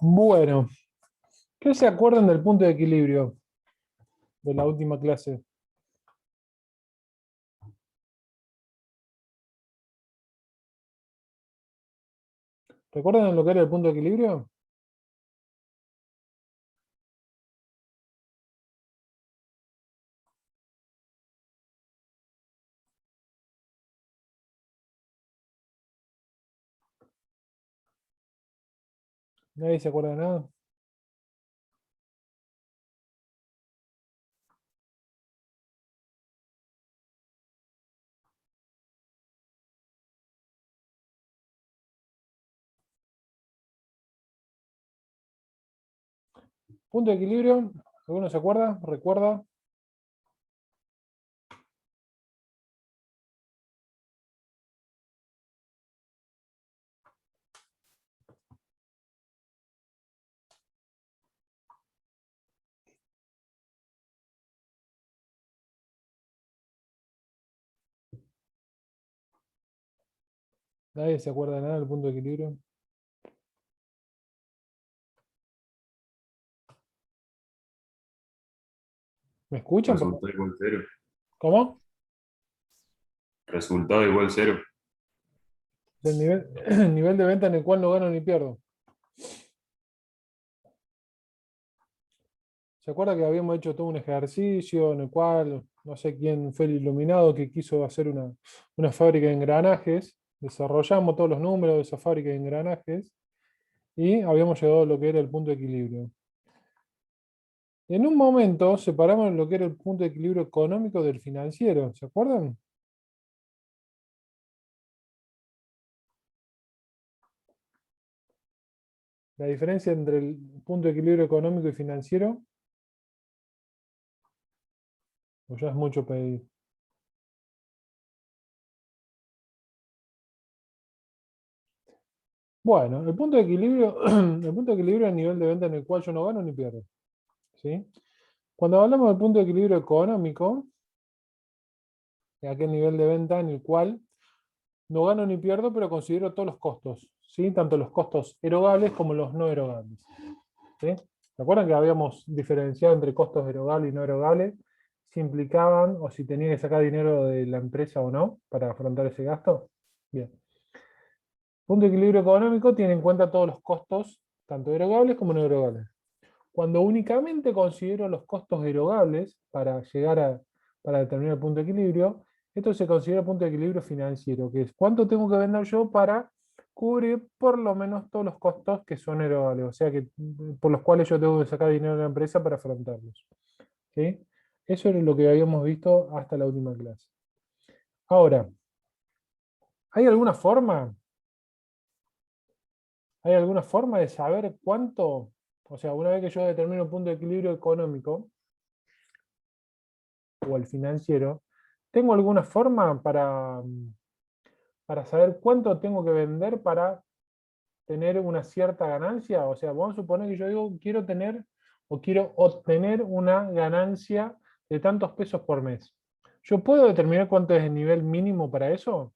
Bueno, ¿qué se acuerdan del punto de equilibrio de la última clase? ¿Recuerdan lo que era el punto de equilibrio? ¿Nadie se acuerda de nada? Punto de equilibrio, ¿alguno se acuerda? ¿Recuerda? ¿Nadie se acuerda de nada del punto de equilibrio? ¿Me escuchan? Resultado igual cero. ¿Cómo? Resultado igual cero. Del nivel, nivel de venta en el cual no gano ni pierdo. ¿Se acuerda que habíamos hecho todo un ejercicio en el cual no sé quién fue el iluminado que quiso hacer una fábrica de engranajes? Desarrollamos todos los números de esa fábrica de engranajes y habíamos llegado a lo que era el punto de equilibrio. En un momento separamos lo que era el punto de equilibrio económico del financiero, ¿se acuerdan? La diferencia entre el punto de equilibrio económico y financiero, pues ya es mucho pedir. Bueno, el punto de equilibrio, el punto de equilibrio es el nivel de venta en el cual yo no gano ni pierdo. ¿Sí? Cuando hablamos del punto de equilibrio económico, es aquel nivel de venta en el cual no gano ni pierdo, pero considero todos los costos, ¿sí? Tanto los costos erogables como los no erogables. ¿Sí? ¿Se acuerdan que habíamos diferenciado entre costos erogables y no erogables? Si implicaban o si tenía que sacar dinero de la empresa o no para afrontar ese gasto. Bien. Punto de equilibrio económico tiene en cuenta todos los costos, tanto erogables como no erogables. Cuando únicamente considero los costos erogables para llegar para determinar el punto de equilibrio, esto se considera punto de equilibrio financiero, que es cuánto tengo que vender yo para cubrir por lo menos todos los costos que son erogables, o sea que por los cuales yo tengo que sacar dinero de la empresa para afrontarlos. ¿Sí? Eso es lo que habíamos visto hasta la última clase. Ahora, ¿hay alguna forma? ¿Hay alguna forma de saber cuánto? O sea, una vez que yo determino el punto de equilibrio económico, o el financiero, ¿tengo alguna forma para saber cuánto tengo que vender para tener una cierta ganancia? O sea, vamos a suponer que yo digo, quiero tener o quiero obtener una ganancia de tantos pesos por mes. ¿Yo puedo determinar cuánto es el nivel mínimo para eso?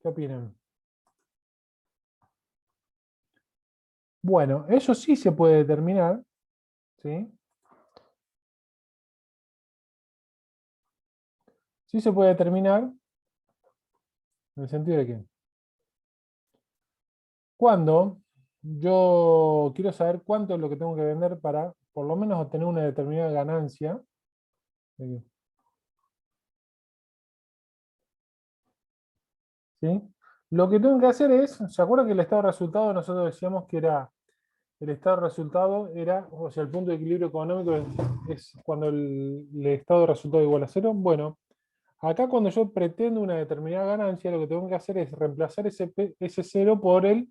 ¿Qué opinan? Bueno, eso sí se puede determinar, ¿sí? Sí se puede determinar en el sentido de que cuando yo quiero saber cuánto es lo que tengo que vender para por lo menos obtener una determinada ganancia, ¿sí? ¿Sí? Lo que tengo que hacer es, ¿se acuerdan que el estado de resultado nosotros decíamos que era, el estado de resultado era, o sea, el punto de equilibrio económico es cuando el estado de resultado igual a cero? Bueno, acá cuando yo pretendo una determinada ganancia, lo que tengo que hacer es reemplazar ese cero por el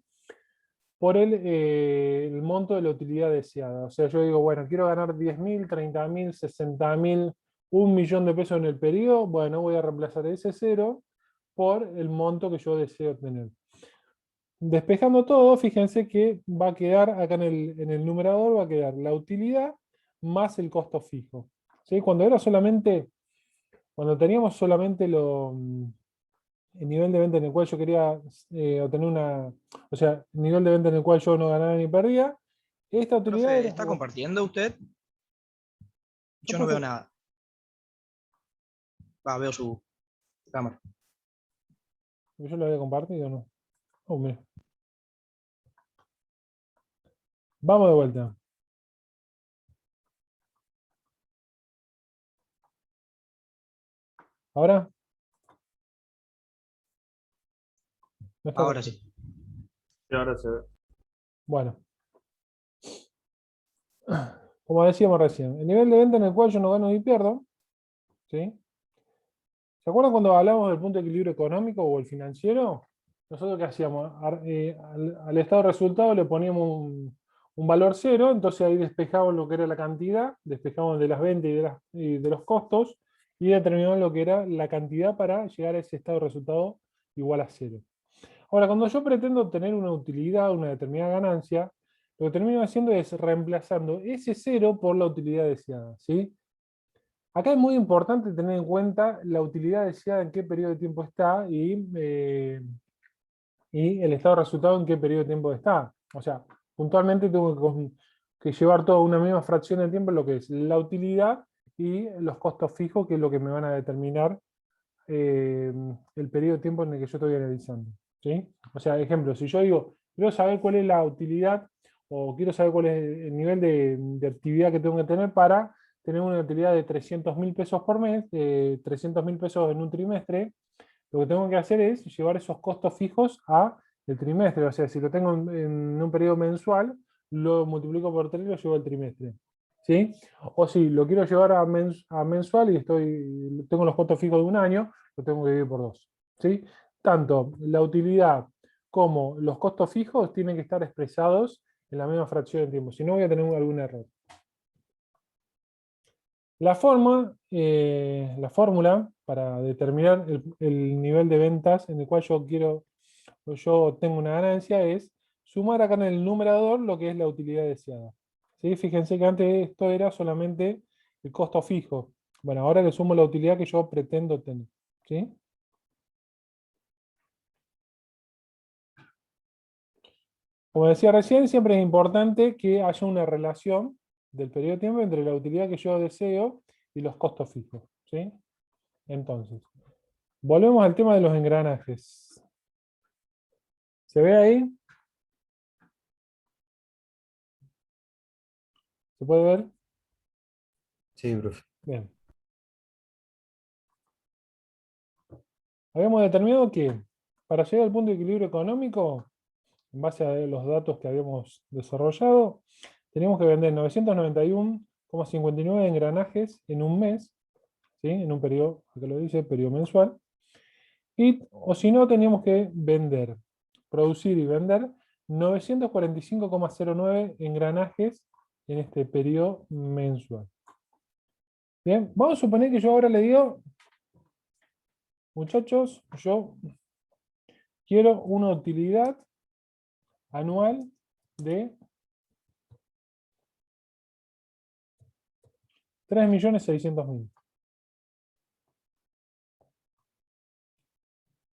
monto de la utilidad deseada. O sea, yo digo, bueno, quiero ganar 10.000, 30.000, 60.000, 1.000.000 de pesos en el periodo. Bueno, voy a reemplazar ese cero por el monto que yo deseo tener. Despejando todo, fíjense que va a quedar acá en el numerador, va a quedar la utilidad más el costo fijo. ¿Sí? Cuando teníamos solamente el nivel de venta en el cual yo quería obtener una, o sea, el nivel de venta en el cual yo no ganaba ni perdía, esta utilidad Profe, era, ¿está compartiendo usted? yo Yo no veo puse, nada. Va, veo su cámara. yo lo había compartido, ¿no? Oh, mira. Vamos de vuelta. Ahora, no está Ahora correcto. sí. Y ahora se ve. Bueno, como decíamos recién, el nivel de venta en el cual yo no gano ni pierdo, ¿sí? ¿Se acuerdan cuando hablamos del punto de equilibrio económico o el financiero? Nosotros qué hacíamos, al estado de resultado le poníamos un valor cero, entonces ahí despejamos lo que era la cantidad, despejamos de las ventas y de los costos, y determinamos lo que era la cantidad para llegar a ese estado de resultado igual a cero. Ahora, cuando yo pretendo obtener una utilidad, una determinada ganancia, lo que termino haciendo es reemplazando ese cero por la utilidad deseada, ¿sí? Acá es muy importante tener en cuenta la utilidad deseada en qué periodo de tiempo está y el estado de resultado en qué periodo de tiempo está. O sea, puntualmente tengo que llevar toda una misma fracción de tiempo en lo que es la utilidad y los costos fijos, que es lo que me van a determinar el periodo de tiempo en el que yo estoy analizando. ¿Sí? O sea, ejemplo, si yo digo, quiero saber cuál es la utilidad o quiero saber cuál es el nivel de actividad que tengo que tener para tener una utilidad de 300.000 pesos por mes, 300.000 pesos en un trimestre, lo que tengo que hacer es llevar esos costos fijos a el trimestre. O sea, si lo tengo en un periodo mensual, lo multiplico por 3 y lo llevo al trimestre. ¿Sí? O si lo quiero llevar a mensual y tengo los costos fijos de un año, lo tengo que dividir por 2. ¿Sí? Tanto la utilidad como los costos fijos tienen que estar expresados en la misma fracción de tiempo, si no voy a tener algún error. La fórmula para determinar el nivel de ventas en el cual yo tengo una ganancia es sumar acá en el numerador lo que es la utilidad deseada. ¿Sí? Fíjense que antes esto era solamente el costo fijo. Bueno, ahora le sumo la utilidad que yo pretendo tener. ¿Sí? Como decía recién, siempre es importante que haya una relación del periodo de tiempo entre la utilidad que yo deseo y los costos fijos. ¿Sí? Entonces, volvemos al tema de los engranajes. ¿Se ve ahí? ¿Se puede ver? Sí, profe. Bien. Habíamos determinado que para llegar al punto de equilibrio económico, en base a los datos que habíamos desarrollado, teníamos que vender 991,59 engranajes en un mes, ¿sí? En un periodo, acá lo dice, periodo mensual. O si no, teníamos que producir y vender 945,09 engranajes en este periodo mensual. Bien, vamos a suponer que yo ahora le digo, muchachos, yo quiero una utilidad anual de 3.600.000.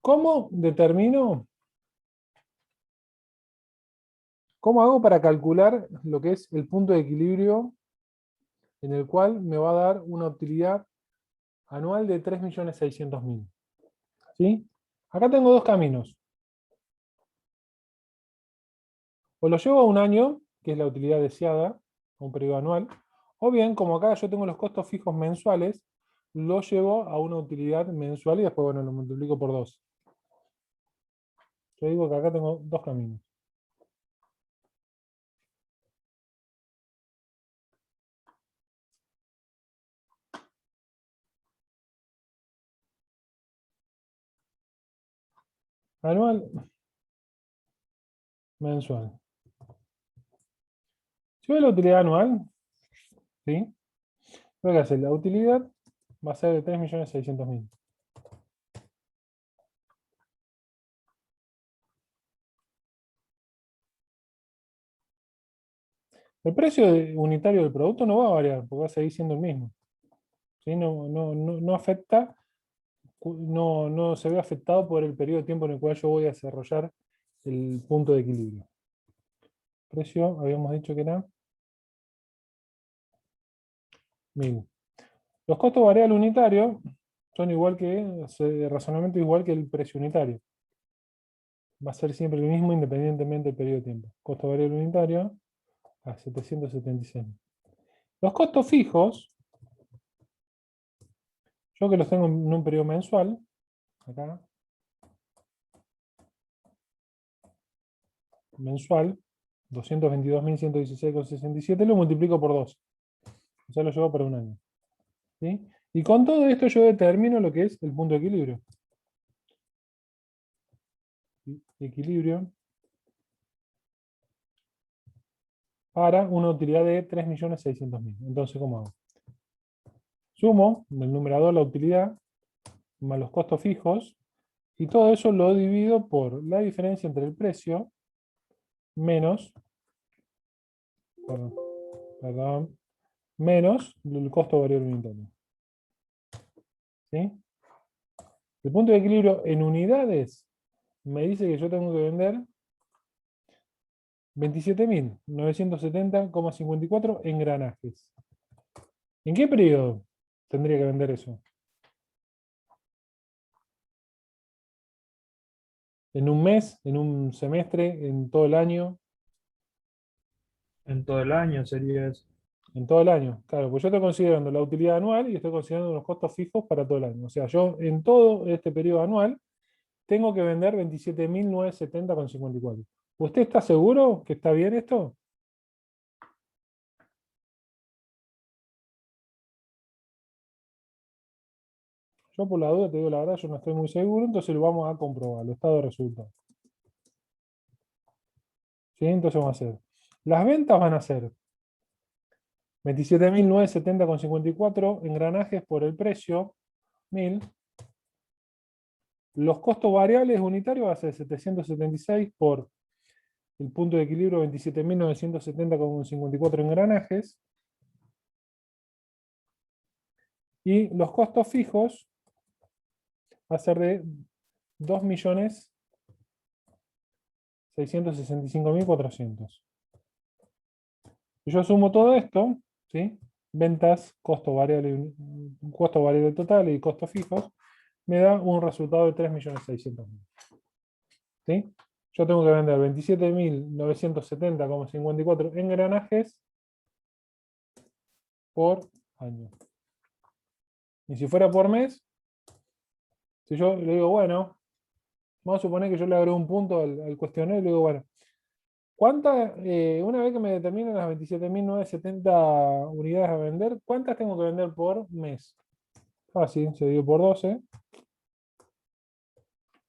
¿Cómo determino, cómo hago para calcular lo que es el punto de equilibrio en el cual me va a dar una utilidad anual de 3.600.000? ¿Sí? Acá tengo dos caminos. O lo llevo a un año, que es la utilidad deseada, a un periodo anual, o bien, como acá yo tengo los costos fijos mensuales, lo llevo a una utilidad mensual y después, bueno, lo multiplico por 2. Yo digo que acá tengo dos caminos. Anual, mensual. Si veo la utilidad anual, ¿sí? Lo que hacer, la utilidad va a ser de 3.600.000. El precio unitario del producto no va a variar, porque va a seguir siendo el mismo. ¿Sí? No afecta no se ve afectado por el periodo de tiempo en el cual yo voy a desarrollar el punto de equilibrio. Precio, habíamos dicho que era 1000. Los costos variables unitarios son igual que, de razonamiento igual que el precio unitario. Va a ser siempre el mismo independientemente del periodo de tiempo. Costo variable unitario a 776. Los costos fijos, yo que los tengo en un periodo mensual, acá, mensual, 222.116,67, lo multiplico por 12. O sea, lo llevo para un año. ¿Sí? Y con todo esto yo determino lo que es el punto de equilibrio. Equilibrio para una utilidad de 3.600.000. Entonces, ¿cómo hago? Sumo del numerador la utilidad más los costos fijos y todo eso lo divido por la diferencia entre el precio menos, perdón, menos el costo variable unitario. ¿Sí? El punto de equilibrio en unidades me dice que yo tengo que vender 27.970,54 engranajes. ¿En qué periodo tendría que vender eso? ¿En un mes? ¿En un semestre? ¿En todo el año? En todo el año sería eso. En todo el año. Claro, pues yo estoy considerando la utilidad anual y estoy considerando los costos fijos para todo el año. O sea, yo en todo este periodo anual tengo que vender 27.970,54. ¿Usted está seguro que está bien esto? Yo por la duda te digo la verdad, yo no estoy muy seguro, entonces lo vamos a comprobar, el estado de resultados. ¿Sí? Entonces vamos a hacer. Las ventas van a ser 27.970,54 engranajes por el precio, 1000. Los costos variables unitarios va a ser 776 por el punto de equilibrio 27.970,54 engranajes. Y los costos fijos va a ser de 2.665.400. Si yo sumo todo esto, ¿sí? Ventas, costo variable total y costos fijos, me da un resultado de 3.600.000. ¿Sí? Yo tengo que vender 27.970,54 engranajes por año. Y si fuera por mes, si yo le digo, bueno, vamos a suponer que yo le agrego un punto al cuestionario y le digo, bueno, una vez que me determinen las 27.970 unidades a vender, ¿cuántas tengo que vender por mes? Fácil, se divide por 12.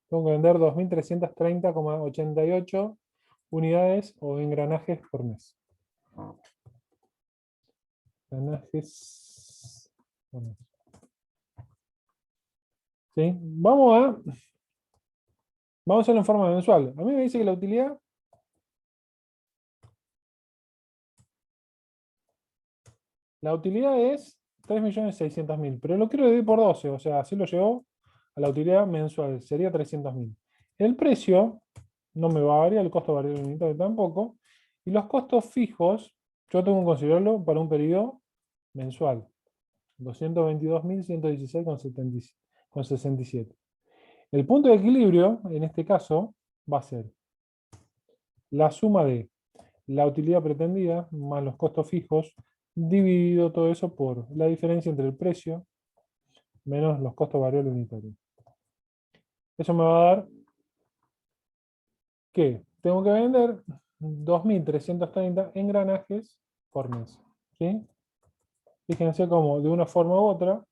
Tengo que vender 2.330,88 unidades o engranajes por mes. Engranajes por mes. ¿Sí? Vamos a hacerlo en forma mensual. A mí me dice que la utilidad es 3.600.000, pero lo quiero dividir por 12, o sea, así lo llevo a la utilidad mensual, sería 300.000. El precio no me va a variar, el costo variable unitario tampoco, y los costos fijos, yo tengo que considerarlo para un periodo mensual, 222.116,67. El punto de equilibrio, en este caso, va a ser la suma de la utilidad pretendida más los costos fijos, dividido todo eso por la diferencia entre el precio menos los costos variables unitarios. Eso me va a dar que tengo que vender 2.330 engranajes por mes. ¿Sí? Fíjense cómo de una forma u otra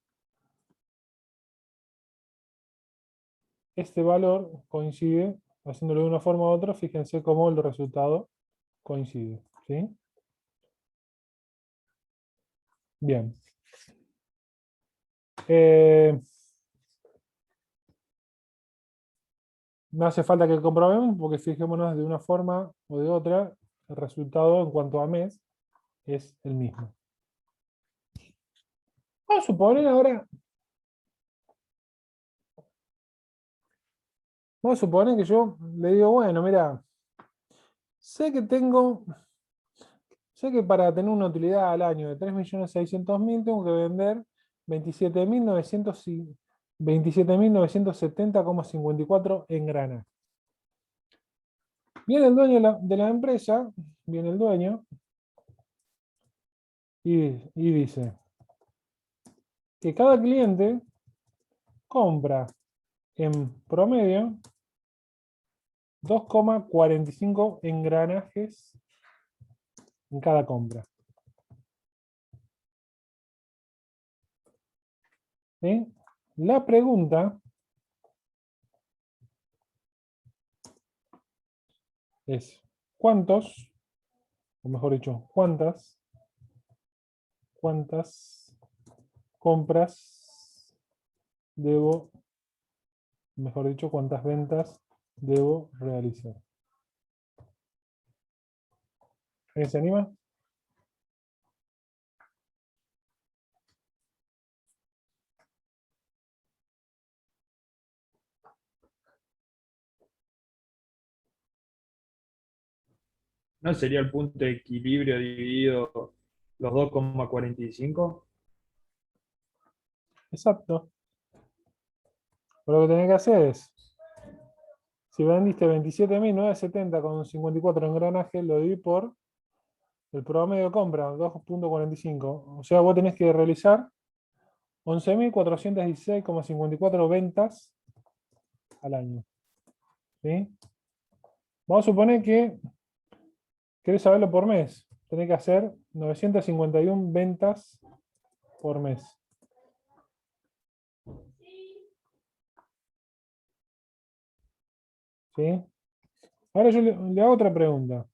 este valor coincide, haciéndolo de una forma u otra, fíjense cómo el resultado coincide. ¿Sí? Bien. No hace falta que comprobemos porque fijémonos de una forma o de otra, el resultado en cuanto a mes es el mismo. Vamos a suponer ahora Vamos a suponer que yo le digo, bueno, mira, sé que tengo, sé que para tener una utilidad al año de 3.600.000 tengo que vender 27.900 y 27.970,54 engranajes. Viene el dueño de la empresa, viene el dueño y dice que cada cliente compra en promedio 2,45 engranajes en cada compra. ¿Sí? La pregunta es, ¿cuántos, o mejor dicho, cuántas compras debo, mejor dicho, cuántas ventas debo realizar? ¿Alguien se anima? ¿No sería el punto de equilibrio dividido los 2,45? Exacto. Pero lo que tenés que hacer es, si vendiste 27.970,54 engranajes, lo dividí por el promedio de compra, 2,45. O sea, vos tenés que realizar 11.416,54 ventas al año. ¿Sí? Vamos a suponer que querés saberlo por mes. Tenés que hacer 951 ventas por mes. ¿Sí? Ahora yo le hago otra pregunta.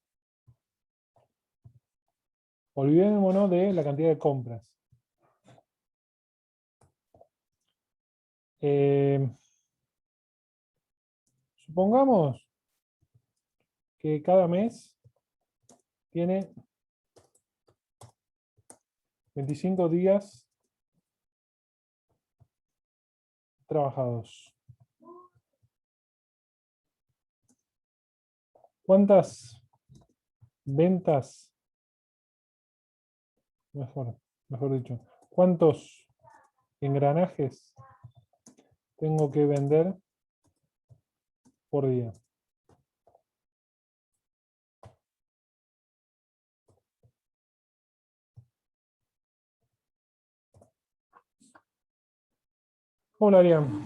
Olvidémonos de la cantidad de compras. Supongamos que cada mes tiene 25 días trabajados. ¿Cuántas ventas, mejor dicho, cuántos engranajes tengo que vender por día? ¿Cómo lo harían?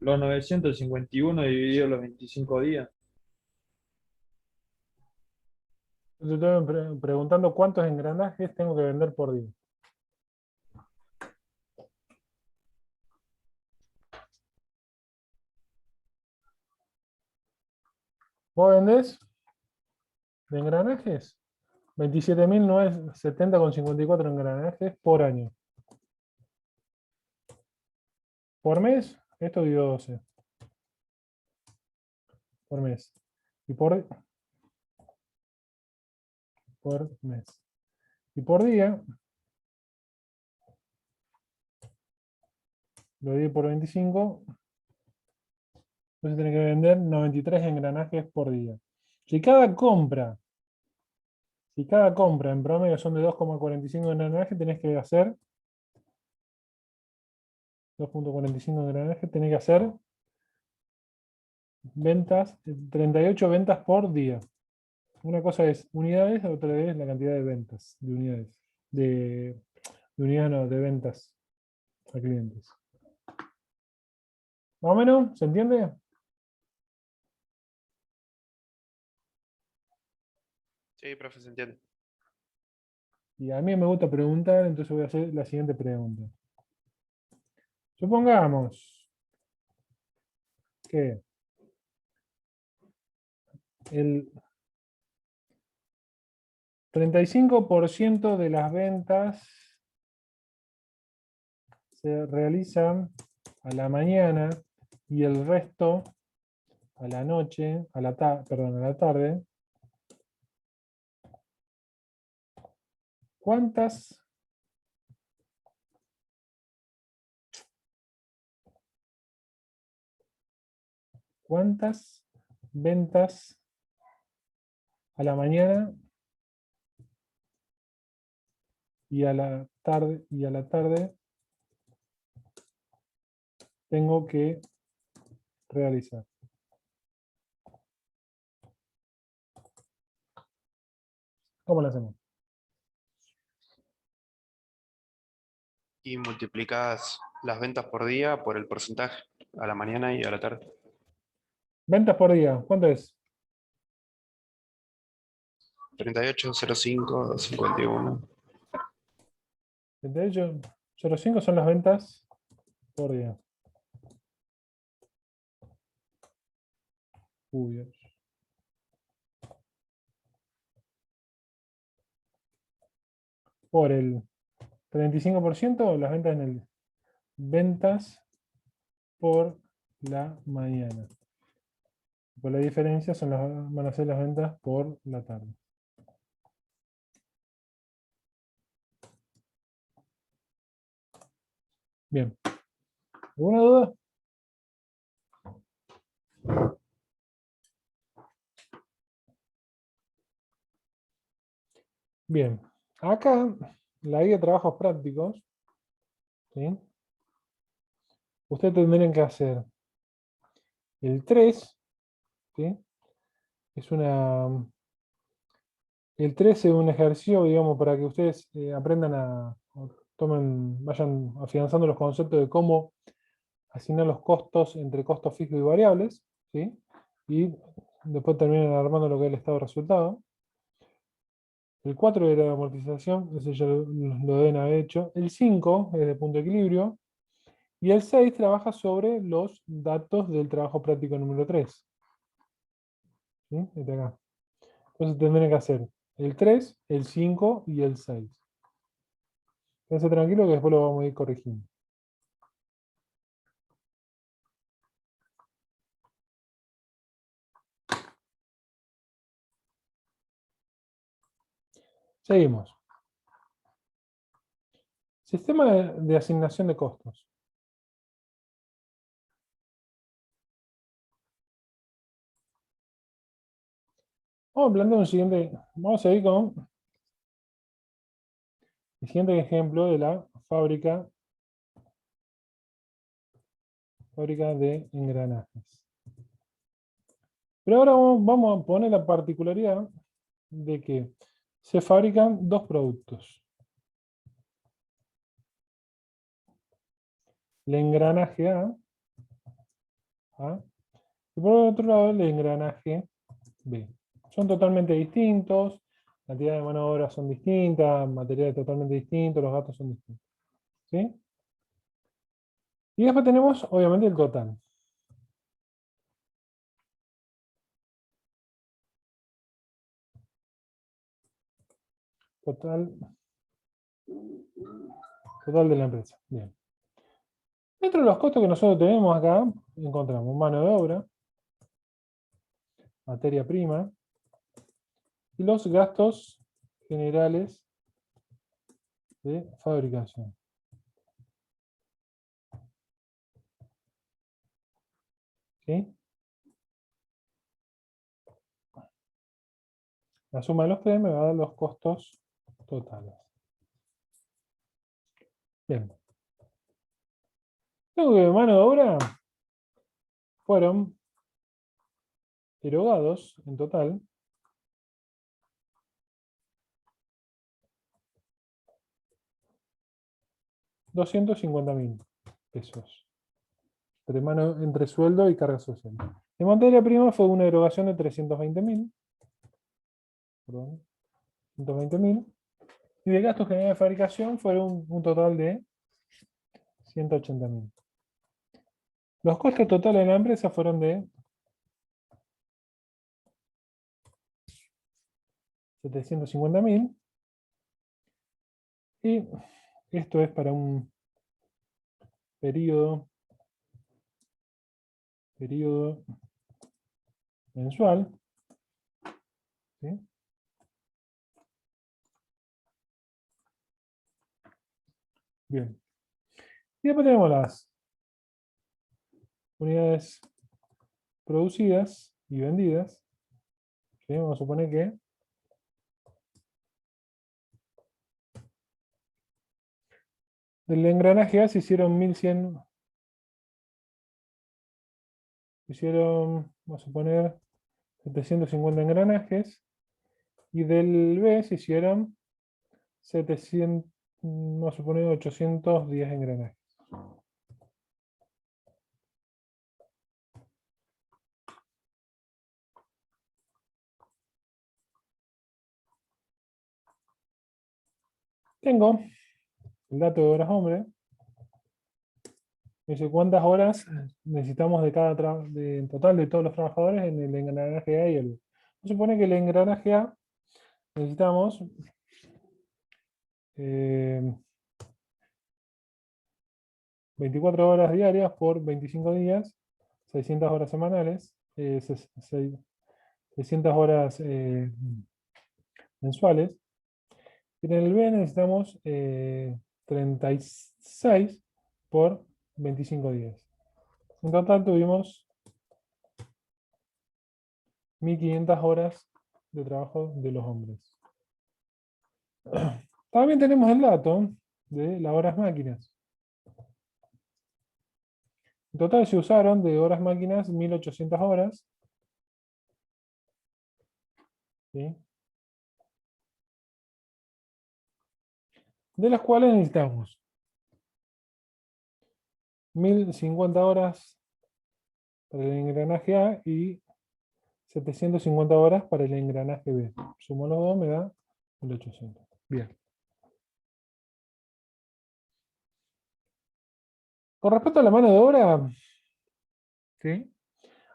Los 951 dividido los 25 días. Te estoy preguntando cuántos engranajes tengo que vender por día. ¿Vos vendés de engranajes? 27.970,54 engranajes por año. Por mes, esto divido 12. Por mes. Y por mes. Y por día, lo divido por 25. Entonces tenés que vender 93 engranajes por día. Si cada compra en promedio son de 2,45 engranajes, tenés que hacer 2,45 engranajes, tenés que hacer ventas, 38 ventas por día. Una cosa es unidades, otra es la cantidad de ventas, de unidades. De unidades no, de ventas a clientes. ¿Más o menos? ¿Se entiende? Sí, profe, se entiende. Y a mí me gusta preguntar, entonces voy a hacer la siguiente pregunta. Supongamos que el 35% de las ventas se realizan a la mañana y el resto a la noche, a la tarde. ¿Cuántas ¿Cuántas ventas a la mañana y a la tarde tengo que realizar? ¿Cómo lo hacemos? Y multiplicas las ventas por día por el porcentaje, a la mañana y a la tarde. Ventas por día, ¿cuánto es? 38, 05, 51. 38,05 son las ventas por día. Uy, Dios. Por el 35% las ventas en el ventas por la mañana. Por la diferencia van a ser las ventas por la tarde. Bien. ¿Alguna duda? Bien. Acá, la guía de trabajos prácticos, ¿sí? Ustedes tendrían que hacer el 3, ¿sí? Es el 3 es un ejercicio, digamos, para que ustedes aprendan vayan afianzando los conceptos de cómo asignar los costos entre costos fijos y variables, ¿sí? Y después terminan armando lo que es el estado de resultado. El 4 de la amortización, ese ya lo deben haber hecho. El 5 es de punto de equilibrio. Y el 6 trabaja sobre los datos del trabajo práctico número 3. ¿Sí? Este acá. Entonces tendrán que hacer el 3, el 5 y el 6. Quédense tranquilo que después lo vamos a ir corrigiendo. Seguimos. Sistema de asignación de costos. Vamos a plantear vamos a ir con el siguiente ejemplo de la fábrica de engranajes. Pero ahora vamos a poner la particularidad de que se fabrican dos productos. El engranaje A, y por otro lado el engranaje B. Son totalmente distintos, la cantidad de mano de obra son distintas, materiales totalmente distintos, los gastos son distintos. ¿Sí? Y después tenemos, obviamente, el total. Total de la empresa. Bien. Dentro de los costos que nosotros tenemos acá, encontramos mano de obra, materia prima, y los gastos generales de fabricación. ¿Sí? La suma de los tres me va a dar los costos totales. Bien. Tengo que mano de obra fueron erogados en total $250.000 entre sueldo y carga social. De materia prima fue una erogación de 320.000. Perdón, 120.000. Y de gastos generales de fabricación fueron un total de 180.000. Los costos totales de la empresa fueron de 750.000. Y esto es para un periodo mensual. ¿Sí? Bien. Y después tenemos las unidades producidas y vendidas. ¿Sí? Vamos a suponer que del engranaje A se hicieron 1100. Vamos a suponer, 750 engranajes. Y del B se hicieron 700, vamos a suponer 810 engranajes. Tengo el dato de horas hombre. Dice cuántas horas necesitamos de en total de todos los trabajadores en el engranaje A y el B. Se supone que el engranaje A necesitamos 24 horas diarias por 25 días, 600 horas semanales, 600 horas mensuales. En el B necesitamos 36 por 25 días. En total tuvimos 1500 horas de trabajo de los hombres. También tenemos el dato de las horas máquinas. En total se usaron de horas máquinas 1800 horas. ¿Sí? De las cuales necesitamos 1050 horas para el engranaje A y 750 horas para el engranaje B. Sumo los dos, me da 1800. Bien. Con respecto a la mano de obra, ¿sí?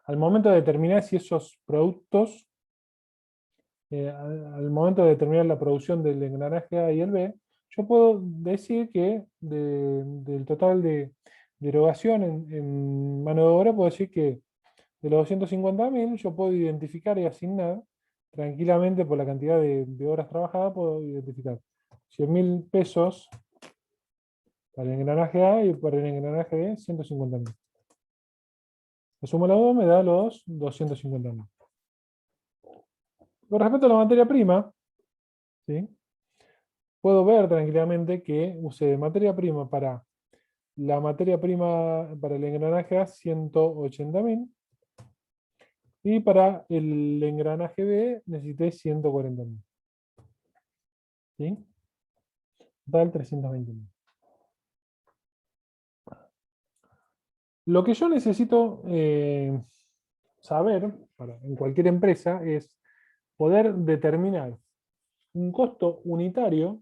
Al momento de determinar si esos productos, al momento de determinar la producción del engranaje A y el B, yo puedo decir que del total de erogación en mano de obra, puedo decir que de los 250.000 yo puedo identificar y asignar tranquilamente por la cantidad de horas trabajadas, puedo identificar 100.000 pesos para el engranaje A y para el engranaje B 150.000. La suma de los dos me da los 250.000. Con respecto a la materia prima, ¿sí? Puedo ver tranquilamente que use de materia prima para la materia prima para el engranaje A 180.000 y para el engranaje B necesité 140.000. ¿Sí? Total 320.000. Lo que yo necesito saber en cualquier empresa es poder determinar un costo unitario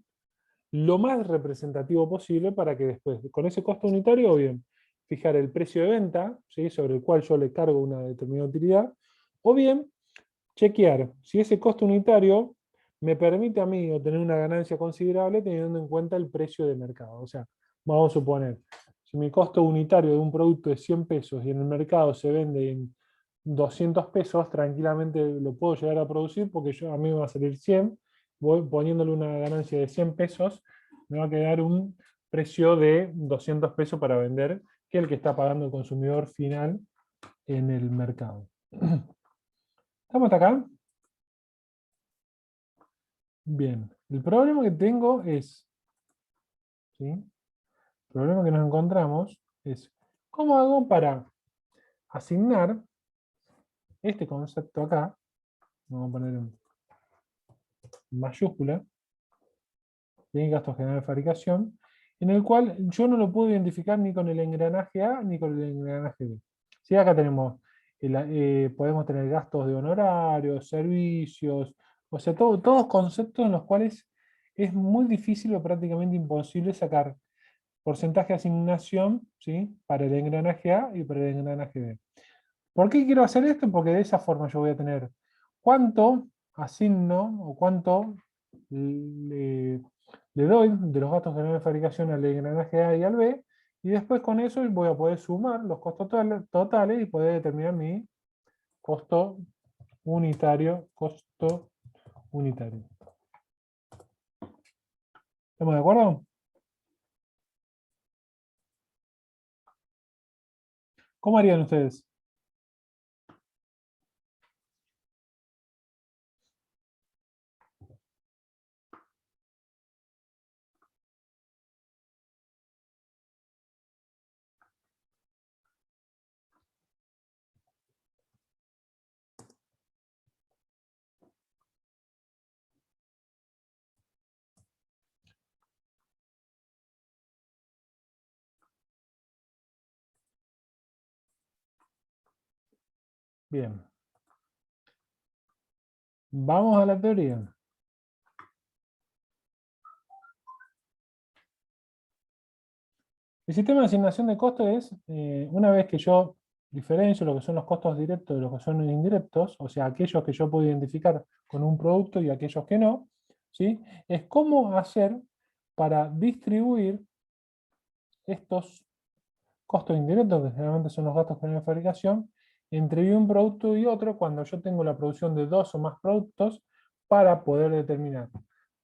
lo más representativo posible para que después, con ese costo unitario, o bien fijar el precio de venta, ¿sí? Sobre el cual yo le cargo una determinada utilidad, o bien chequear si ese costo unitario me permite a mí obtener una ganancia considerable teniendo en cuenta el precio de mercado. O sea, vamos a suponer, si mi costo unitario de un producto es 100 pesos y en el mercado se vende en 200 pesos, tranquilamente lo puedo llegar a producir porque a mí me va a salir 100, voy poniéndole una ganancia de 100 pesos, me va a quedar un precio de 200 pesos para vender, que es el que está pagando el consumidor final en el mercado. ¿Estamos hasta acá? Bien. El problema que tengo es, ¿sí? El problema que nos encontramos es, ¿cómo hago para asignar este concepto acá? Vamos a poner en mayúscula, ¿sí? Gasto general de fabricación, en el cual yo no lo puedo identificar ni con el engranaje A ni con el engranaje B. ¿Sí? Acá tenemos, podemos tener gastos de honorarios, servicios, o sea, todos conceptos en los cuales es muy difícil o prácticamente imposible sacar porcentaje de asignación, ¿sí? Para el engranaje A y para el engranaje B. ¿Por qué quiero hacer esto? Porque de esa forma yo voy a tener cuánto asigno o cuánto le doy de los gastos generales de fabricación al engranaje A y al B, y después con eso voy a poder sumar los costos totales y poder determinar mi costo unitario. ¿Estamos de acuerdo? ¿Cómo harían ustedes? Bien. Vamos a la teoría. El sistema de asignación de costos es, una vez que yo diferencio lo que son los costos directos de los que son indirectos, o sea, aquellos que yo puedo identificar con un producto y aquellos que no, ¿sí? Es cómo hacer para distribuir estos costos indirectos, que generalmente son los gastos generales de fabricación, entre un producto y otro cuando yo tengo la producción de 2 o más productos para poder determinar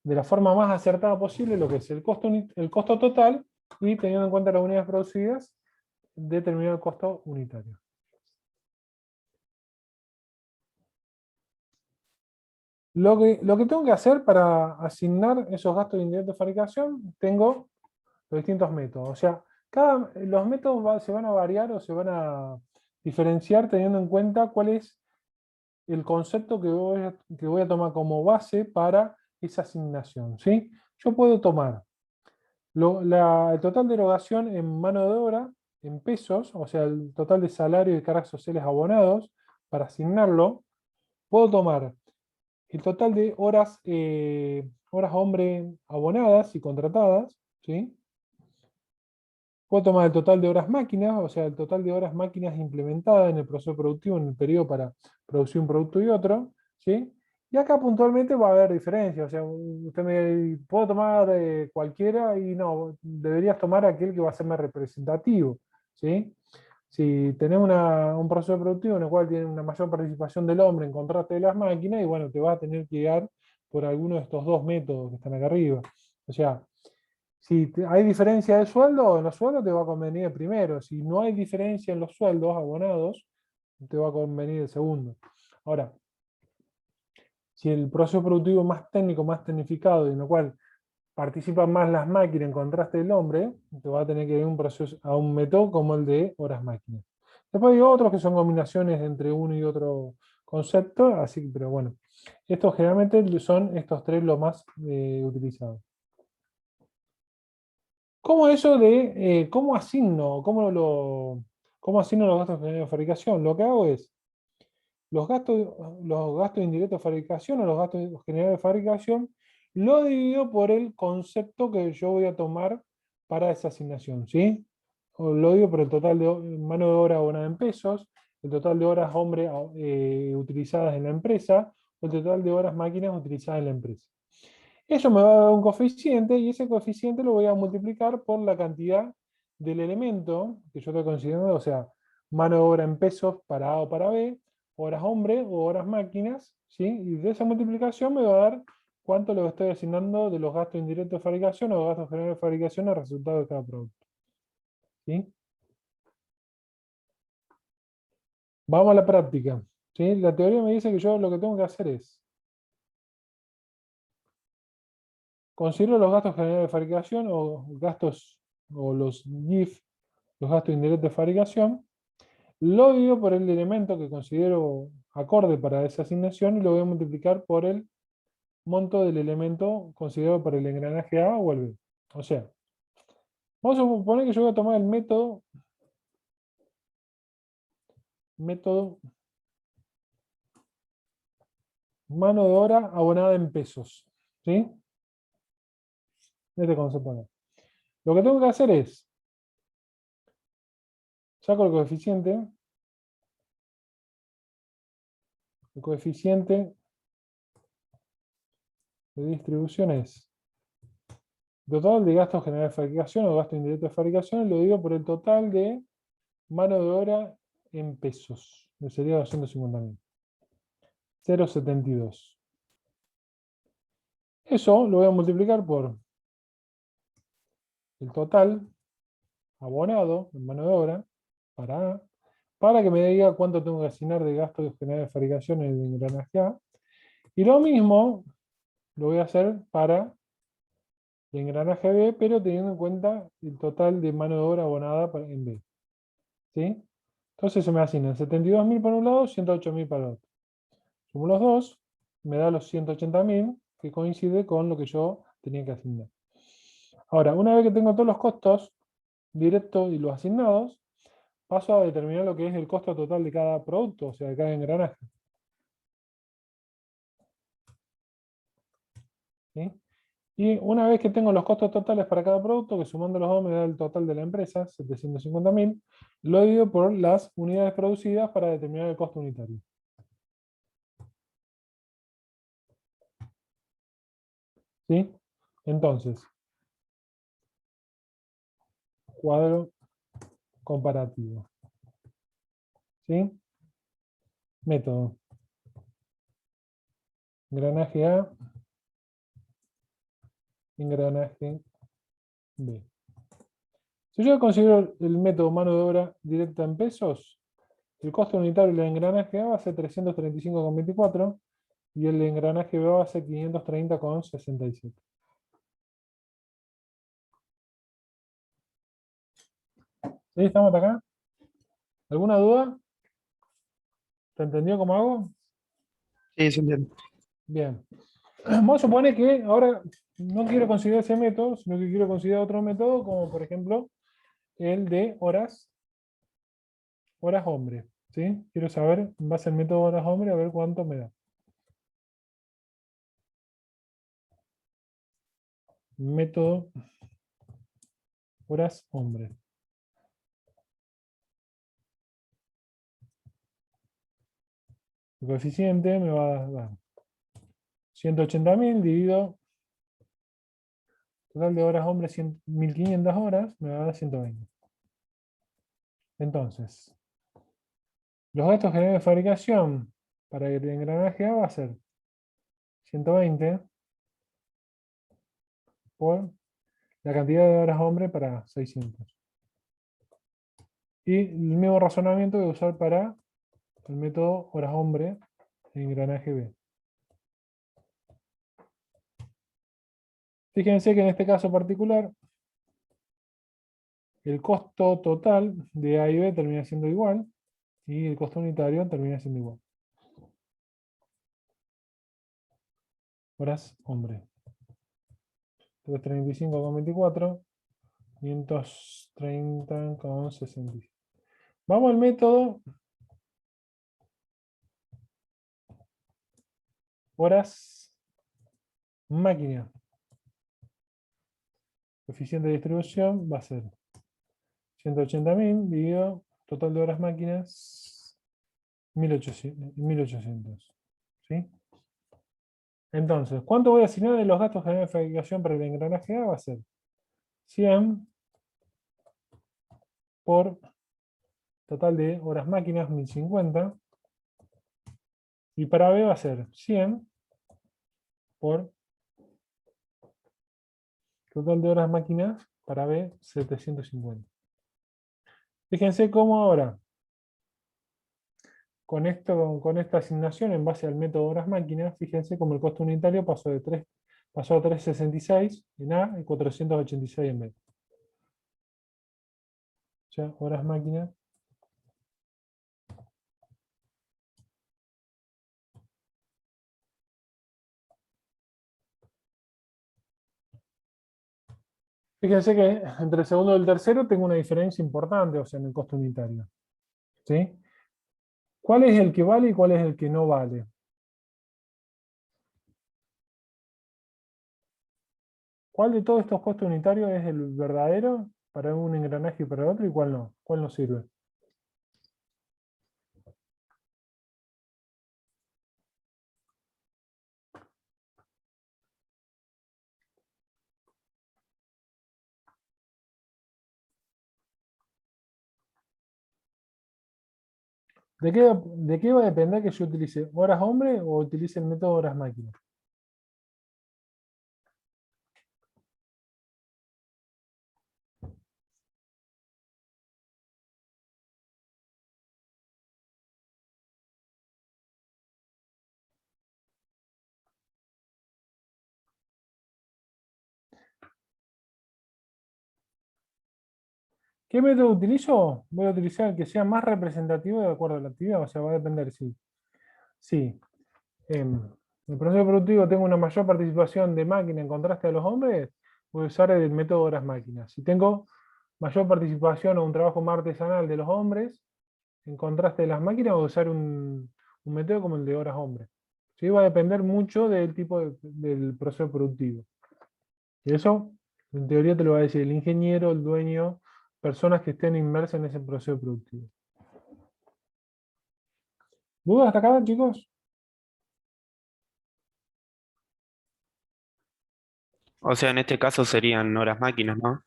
de la forma más acertada posible lo que es el costo total y teniendo en cuenta las unidades producidas, determinar el costo unitario. Lo que tengo que hacer para asignar esos gastos indirectos de fabricación, tengo los distintos métodos. O sea, los métodos se van a variar o se van a diferenciar teniendo en cuenta cuál es el concepto que voy a tomar como base para esa asignación. ¿Sí? Yo puedo tomar el total de erogación en mano de obra, en pesos, o sea, el total de salario y cargas sociales abonados, para asignarlo. Puedo tomar el total de horas hombre abonadas y contratadas, ¿sí? Puedo tomar el total de horas máquinas, o sea, el total de horas máquinas implementadas en el proceso productivo en el periodo para producir un producto y otro, ¿sí? Y acá puntualmente va a haber diferencias, o sea, puedo tomar cualquiera y no, deberías tomar aquel que va a ser más representativo, ¿sí? Si tenés un proceso productivo en el cual tiene una mayor participación del hombre en contraste de las máquinas, y bueno, te vas a tener que guiar por alguno de estos dos métodos que están acá arriba. O sea, si hay diferencia de sueldo, en los sueldos te va a convenir el primero. Si no hay diferencia en los sueldos abonados, te va a convenir el segundo. Ahora, si el proceso productivo es más técnico, más tecnificado, y en lo cual participan más las máquinas en contraste del hombre, te va a tener que ir a un método como el de horas máquinas. Después hay otros que son combinaciones entre uno y otro concepto, así, pero bueno, estos generalmente son estos tres los más utilizados. ¿Cómo eso de cómo asigno los gastos de fabricación? Lo que hago es los gastos indirectos de fabricación o los gastos generales de fabricación, lo divido por el concepto que yo voy a tomar para esa asignación, ¿sí? Lo divido por el total de mano de obra abonada en pesos, el total de horas hombre utilizadas en la empresa, o el total de horas máquinas utilizadas en la empresa. Eso me va a dar un coeficiente y ese coeficiente lo voy a multiplicar por la cantidad del elemento que yo estoy considerando, o sea, mano de obra en pesos para A o para B, horas hombre o horas máquinas, ¿sí? Y de esa multiplicación me va a dar cuánto le estoy asignando de los gastos indirectos de fabricación o los gastos generales de fabricación al resultado de cada producto. ¿Sí? Vamos a la práctica. ¿Sí? La teoría me dice que yo lo que tengo que hacer es considero los gastos generales de fabricación o gastos o los GIF, los gastos indirectos de fabricación, lo divido por el elemento que considero acorde para esa asignación y lo voy a multiplicar por el monto del elemento considerado para el engranaje A o el B. O sea, vamos a suponer que yo voy a tomar el método mano de obra abonada en pesos. ¿Sí? Este concepto acá. Lo que tengo que hacer es, saco el coeficiente de distribución es total de gastos generales de fabricación o gastos indirectos de fabricación, y lo digo por el total de mano de obra en pesos, que sería 250.000. 0,72. Eso lo voy a multiplicar por el total abonado en mano de obra para que me diga cuánto tengo que asignar de gastos generales de fabricación en el engranaje A. Y lo mismo lo voy a hacer para el engranaje B, pero teniendo en cuenta el total de mano de obra abonada en B. ¿Sí? Entonces se me asignan 72.000 por un lado, 108.000 para el otro. Sumo los dos, me da los 180.000, que coincide con lo que yo tenía que asignar. Ahora, una vez que tengo todos los costos directos y los asignados, paso a determinar lo que es el costo total de cada producto, o sea, de cada engranaje. ¿Sí? Y una vez que tengo los costos totales para cada producto, que sumando los dos me da el total de la empresa, 750.000, lo divido por las unidades producidas para determinar el costo unitario. ¿Sí? Entonces, cuadro comparativo. ¿Sí? Método. Engranaje A, engranaje B. Si yo considero el método mano de obra directa en pesos, el costo unitario del engranaje A va a ser 335,24 y el engranaje B va a ser 530,67. ¿Sí? ¿Estamos hasta acá? ¿Alguna duda? ¿Se entendió cómo hago? Sí, se entiende. Bien. Vamos a suponer que ahora no quiero considerar ese método, sino que quiero considerar otro método, como por ejemplo el de horas hombre. ¿Sí? Quiero saber, en base al método horas hombre, a ver cuánto me da. Método horas hombre. El coeficiente me va a dar 180.000 dividido total de horas hombre 1.500 horas, me va a dar 120. Entonces, los gastos generales de fabricación para el engranaje A va a ser 120 por la cantidad de horas hombre para 600. Y el mismo razonamiento voy a usar para el método horas hombre en engranaje B. Fíjense que en este caso particular, el costo total de A y B termina siendo igual, y el costo unitario termina siendo igual. Horas hombre. 335,24, 530,67. Vamos al método horas máquina. Coeficiente de distribución va a ser 180.000 dividido total de horas máquinas 1800. ¿Sí? Entonces, ¿cuánto voy a asignar de los gastos generales de fabricación para el engranaje A? Va a ser 100 por total de horas máquinas 1050. Y para B va a ser 100 por total de horas máquinas para B 750. Fíjense cómo ahora, con esta asignación en base al método horas máquinas, fíjense cómo el costo unitario pasó a 366 en A y 486 en B. O sea, horas máquinas. Fíjense que entre el segundo y el tercero tengo una diferencia importante, o sea, en el costo unitario. ¿Sí? ¿Cuál es el que vale y cuál es el que no vale? ¿Cuál de todos estos costos unitarios es el verdadero para un engranaje y para otro y cuál no? ¿Cuál no sirve? ¿De qué va a depender que yo utilice horas hombre o utilice el método horas máquina? ¿Qué método utilizo? Voy a utilizar el que sea más representativo de acuerdo a la actividad, o sea, va a depender si en el proceso productivo tengo una mayor participación de máquina en contraste a los hombres, voy a usar el método horas máquinas. Si tengo mayor participación o un trabajo más artesanal de los hombres, en contraste de las máquinas, o usar un método como el de horas hombre. ¿Sí? Va a depender mucho del tipo del proceso productivo. Y eso, en teoría, te lo va a decir el ingeniero, el dueño, personas que estén inmersas en ese proceso productivo. ¿Dudas hasta acá, chicos? O sea, en este caso serían horas máquinas, ¿no?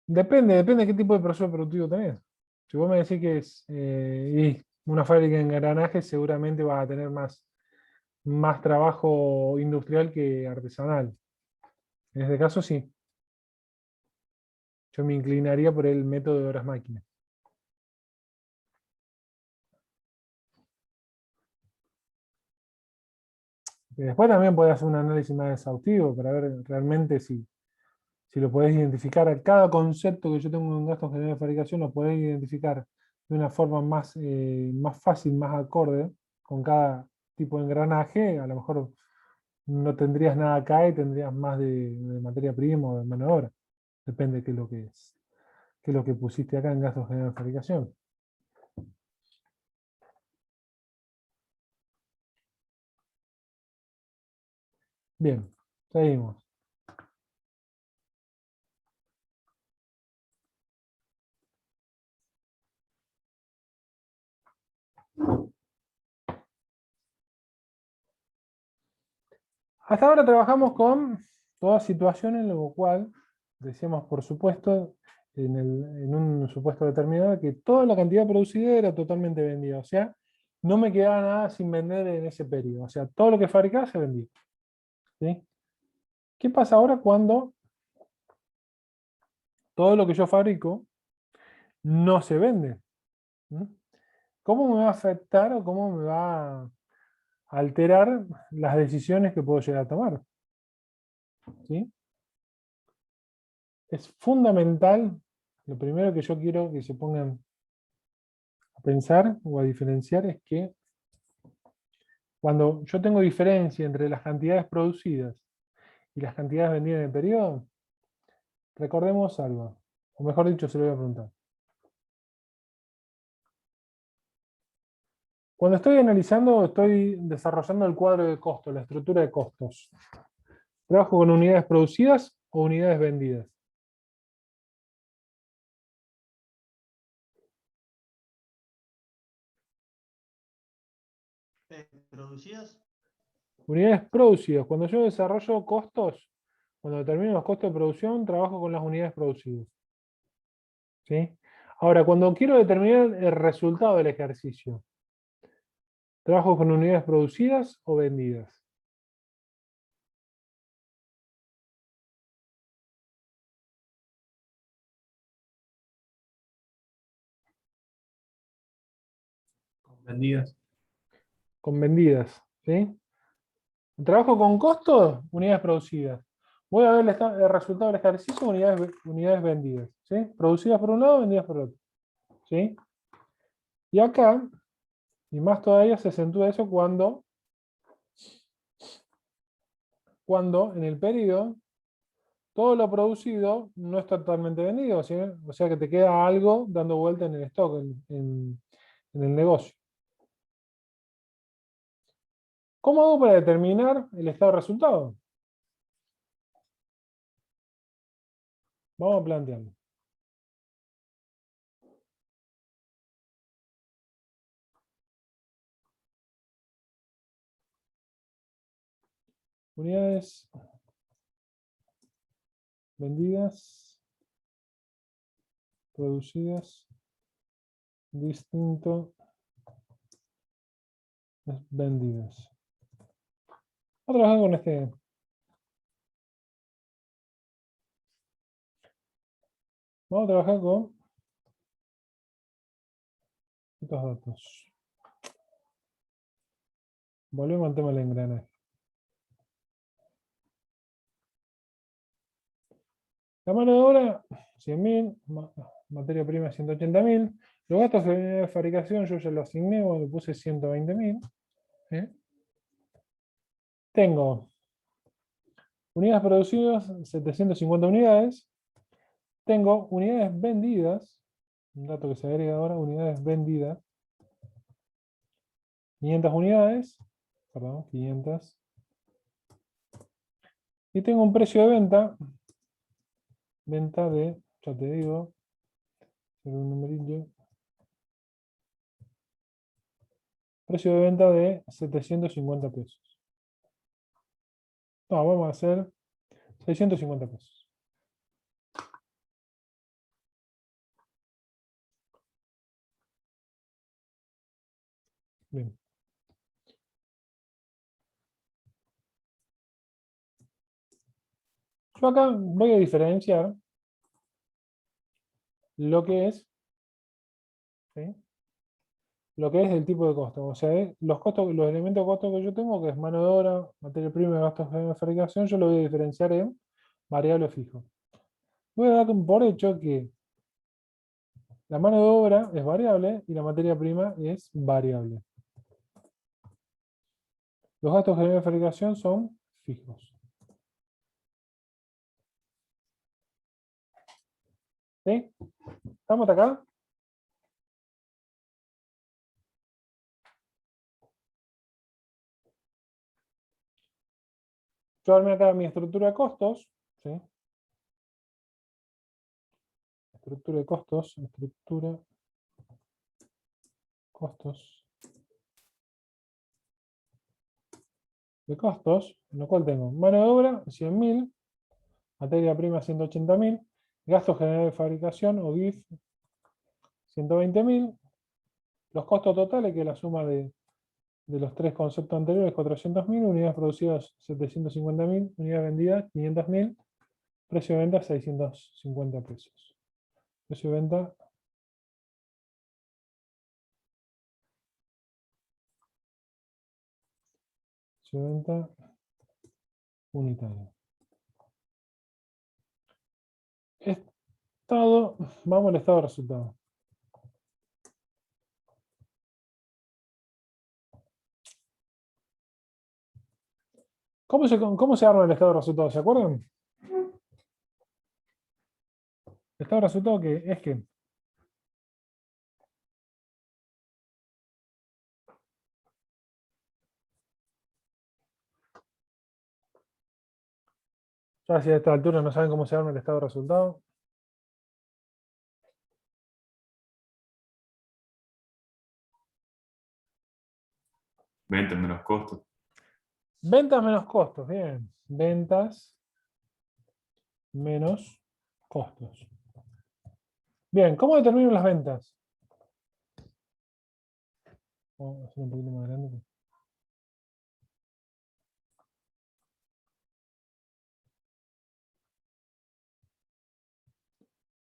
Depende de qué tipo de proceso productivo tenés. Si vos me decís que es una fábrica de engranajes, seguramente vas a tener más trabajo industrial que artesanal. En este caso, sí. Yo me inclinaría por el método de horas máquinas. Y después también podés hacer un análisis más exhaustivo para ver realmente si lo podés identificar. A cada concepto que yo tengo en gasto general de fabricación lo podés identificar de una forma más fácil, más acorde con cada tipo de engranaje. A lo mejor no tendrías nada acá y tendrías más de materia prima o de mano de obra. Depende de qué es lo que pusiste acá en gastos generales de fabricación. Bien, seguimos. Hasta ahora trabajamos con toda situación en la cual decíamos, por supuesto, en un supuesto determinado, que toda la cantidad producida era totalmente vendida. O sea, no me quedaba nada sin vender en ese periodo. O sea, todo lo que fabricaba se vendía. ¿Sí? ¿Qué pasa ahora cuando todo lo que yo fabrico no se vende? ¿Mm? ¿Cómo me va a afectar o cómo me va a alterar las decisiones que puedo llegar a tomar? ¿Sí? Es fundamental, lo primero que yo quiero que se pongan a pensar o a diferenciar es que cuando yo tengo diferencia entre las cantidades producidas y las cantidades vendidas en el periodo, recordemos algo, o mejor dicho, se lo voy a preguntar. Cuando estoy analizando, estoy desarrollando el cuadro de costos, la estructura de costos. ¿Trabajo con unidades producidas o unidades vendidas? ¿Producidas? Unidades producidas. Cuando yo desarrollo costos, cuando determino los costos de producción, trabajo con las unidades producidas. ¿Sí? Ahora, cuando quiero determinar el resultado del ejercicio, ¿trabajo con unidades producidas o vendidas? Vendidas. Con vendidas. ¿Sí? ¿Trabajo con costos? Unidades producidas. Voy a ver el resultado del ejercicio, unidades vendidas. ¿Sí? Producidas por un lado, vendidas por otro. ¿Sí? Y acá, y más todavía se acentúa eso cuando en el periodo todo lo producido no está totalmente vendido, ¿sí? O sea que te queda algo dando vuelta en el stock, en el negocio. ¿Cómo hago para determinar el estado de resultado? Vamos a plantearlo. Unidades vendidas, producidas, distinto, vendidas. Vamos a trabajar con vamos a trabajar con estos datos. Volvemos al tema del engranaje. La mano de obra, 100.000, materia prima 180.000. Los gastos de fabricación yo ya los asigné, le puse 120.000. Tengo unidades producidas, 750 unidades. tengo unidades vendidas, un dato que se agrega ahora, unidades vendidas, 500 unidades, perdón, 500. Y tengo un precio de venta de, ya te digo, un numerillo, precio de venta de 750 pesos. No, vamos a hacer 650 pesos. Bien. Yo acá voy a diferenciar lo que es, ¿sí? Lo que es el tipo de costo. O sea, los costos, los elementos de costo que yo tengo, que es mano de obra, materia prima y gastos de fabricación, yo lo voy a diferenciar en variable o fijo. Voy a dar por hecho que la mano de obra es variable y la materia prima es variable. Los gastos de fabricación son fijos. ¿Sí? ¿Estamos hasta acá? Yo armé acá mi estructura de costos. ¿Sí? Estructura de costos. Estructura. Costos. De costos. En lo cual tengo mano de obra, 100.000. Materia prima, 180.000. Gastos generales de fabricación, o GIF, 120.000. Los costos totales, que es la suma de los tres conceptos anteriores, 400.000. Unidades producidas, 750.000. Unidades vendidas, 500.000. Precio de venta, 650 pesos. Precio de venta, precio de venta unitario. Estado, vamos al estado de resultado. ¿Cómo se arma el estado de resultado? ¿Se acuerdan? El estado de resultado es que ya si a esta altura no saben cómo se arma el estado de resultado. Ventas menos costos. Ventas menos costos, bien. Ventas menos costos. Bien, ¿cómo determino las ventas? Vamos a hacer un poquito más grande.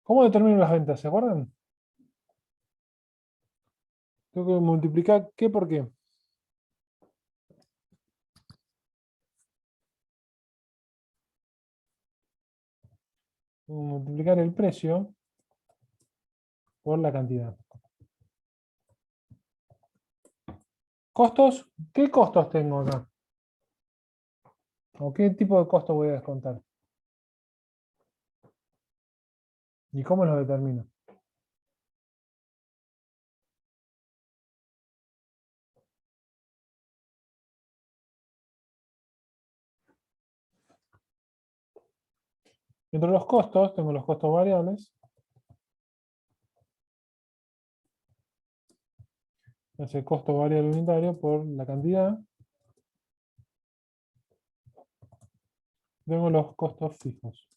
¿Cómo determino las ventas? ¿Se acuerdan? Tengo que multiplicar qué por qué. Multiplicar el precio por la cantidad. ¿Costos? ¿Qué costos tengo acá? ¿O qué tipo de costo voy a descontar? ¿Y cómo los determino? Dentro de los costos, tengo los costos variables. Es el costo variable unitario por la cantidad. Tengo los costos fijos.